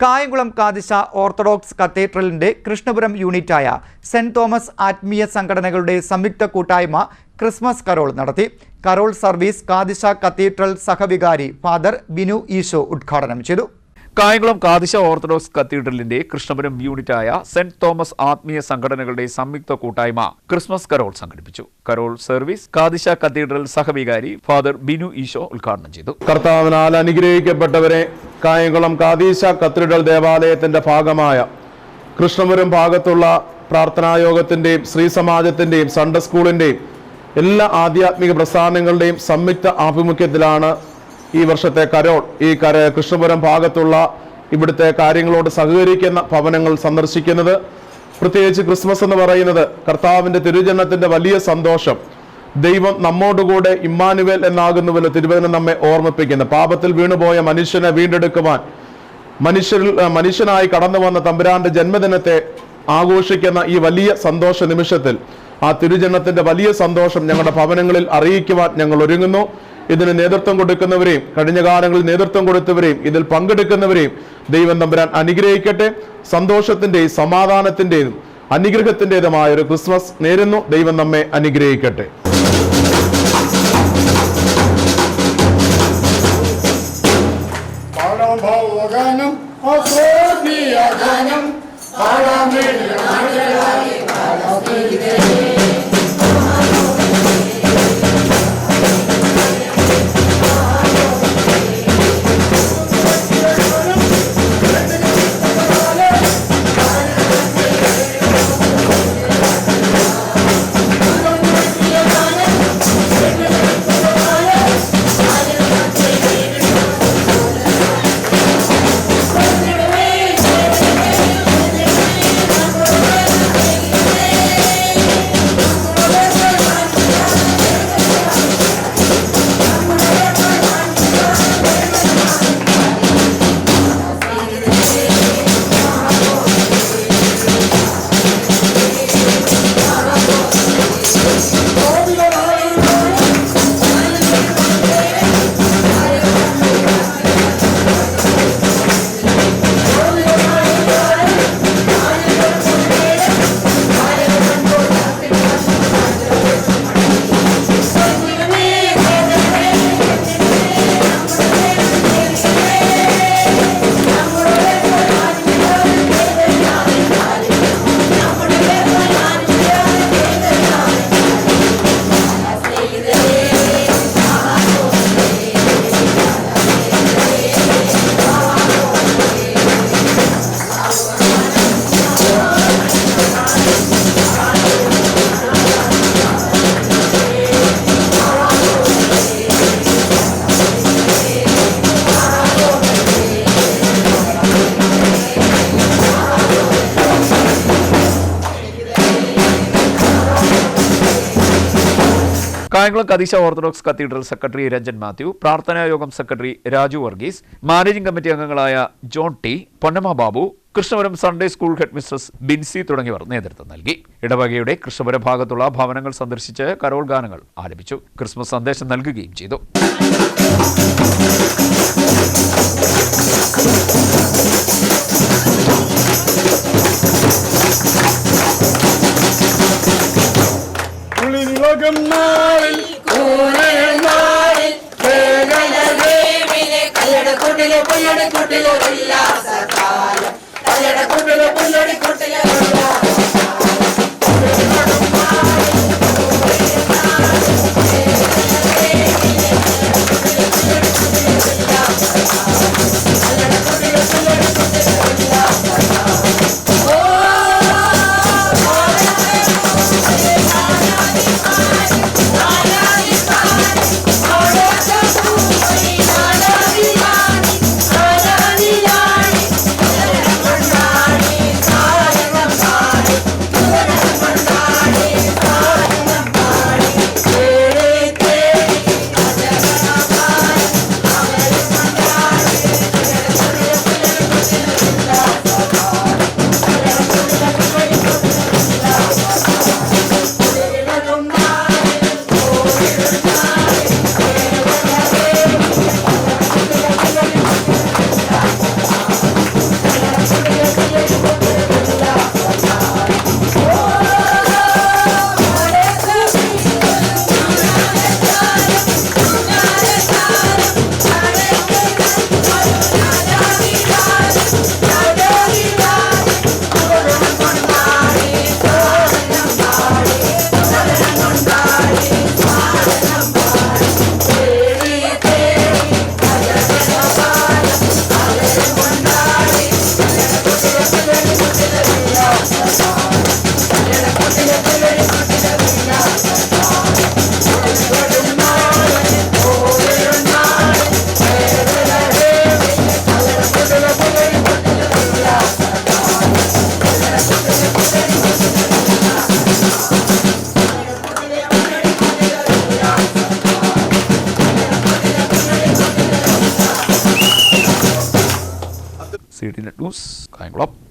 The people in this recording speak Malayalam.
കായംകുളം കാദിശ ഓർത്തഡോക്സ് കത്തീഡ്രലിന്റെ കൃഷ്ണപുരം യൂണിറ്റായ സെന്റ് തോമസ് ആത്മീയ സംഘടനകളുടെ സംയുക്ത കൂട്ടായ്മ ക്രിസ്മസ് കരോൾ നടത്തി. കരോൾ സർവീസ് കാദിശ കത്തീഡ്രൽ സഹവികാരി ഫാദർ ബിനു ഈശോ ഉദ്ഘാടനം ചെയ്തു. കായംകുളം കാദിശ ഓർത്തഡോക്സ് കത്തീഡ്രലിന്റെ കൃഷ്ണപുരം യൂണിറ്റായ സെന്റ് തോമസ് ആത്മീയ സംഘടനകളുടെ സംയുക്ത കൂട്ടായ്മ ക്രിസ്മസ് കരോൾ സംഘടിപ്പിച്ചു. കരോൾ സർവീസ് കാദിശ കത്തീഡ്രൽ സഹവികാരി ഫാദർ ബിനു ഈശോ ഉദ്ഘാടനം ചെയ്തു. കർത്താവിനാൽ അനുഗ്രഹിക്കപ്പെട്ടവരെ, കായംകുളം കാദിശ കത്തീഡ്രൽ ദേവാലയത്തിന്റെ ഭാഗമായ കൃഷ്ണപുരം ഭാഗത്തുള്ള പ്രാർത്ഥനായോഗത്തിന്റെയും ശ്രീ സമാജത്തിന്റെയും സൺഡേ സ്കൂളിന്റെയും എല്ലാ ആധ്യാത്മിക പ്രസ്ഥാനങ്ങളുടെയും സംയുക്ത ആഭിമുഖ്യത്തിലാണ് ഈ വർഷത്തെ കരോൾ. ഈ കൃഷ്ണപുരം ഭാഗത്തുള്ള ഇവിടുത്തെ കാര്യങ്ങളോട് സഹകരിക്കുന്ന ഭവനങ്ങൾ സന്ദർശിക്കുന്നത്. പ്രത്യേകിച്ച് ക്രിസ്മസ് എന്ന് പറയുന്നത് കർത്താവിന്റെ തിരുജനനത്തിന്റെ വലിയ സന്തോഷം. ദൈവം നമ്മോടുകൂടെ ഇമ്മാനുവേൽ എന്നാകുന്നുവല്ലോ തിരുവചനം നമ്മെ ഓർമ്മിപ്പിക്കുന്നു. പാപത്തിൽ വീണുപോയ മനുഷ്യനെ വീണ്ടെടുക്കുവാൻ മനുഷ്യനായി കടന്നു വന്ന തമ്പുരാന്റെ ജന്മദിനത്തെ ആഘോഷിക്കുന്ന ഈ വലിയ സന്തോഷ നിമിഷത്തിൽ ആ തിരുജനനത്തിന്റെ വലിയ സന്തോഷം ഞങ്ങളുടെ ഭവനങ്ങളിൽ അറിയിക്കുവാൻ ഞങ്ങൾ ഒരുങ്ങുന്നു. ഇതിന് നേതൃത്വം കൊടുക്കുന്നവരെയും കഴിഞ്ഞ കാലങ്ങളിൽ നേതൃത്വം കൊടുത്തവരെയും ഇതിൽ പങ്കെടുക്കുന്നവരെയും ദൈവം തമ്പുരാൻ അനുഗ്രഹിക്കട്ടെ. സന്തോഷത്തിന്റെയും സമാധാനത്തിന്റേതും അനുഗ്രഹത്തിന്റേതുമായ ഒരു ക്രിസ്മസ് നേരുന്നു. ദൈവം നമ്മെ അനുഗ്രഹിക്കട്ടെ. Kayamkulam Kadisha orthodox cathedral secretary Ranjan Mathew, പ്രാർത്ഥനായോഗം secretary Raju Varghese, managing committee അംഗങ്ങളായ John T, Ponnamma Babu, Krishnapuram Sunday school head mistress Binsi തുടങ്ങിയവർ നേതൃത്വം നൽകി. ഇടവകയുടെ കൃഷ്ണപുരം ഭാഗത്തുള്ള ഭവനങ്ങൾ സന്ദർശിച്ച് കരോൾ ഗാനങ്ങൾ ആലപിച്ചു. ക്രിസ്മസ് സന്ദേശം നൽകുകയും ചെയ്തു. ന്യൂസ് കായംകുളം.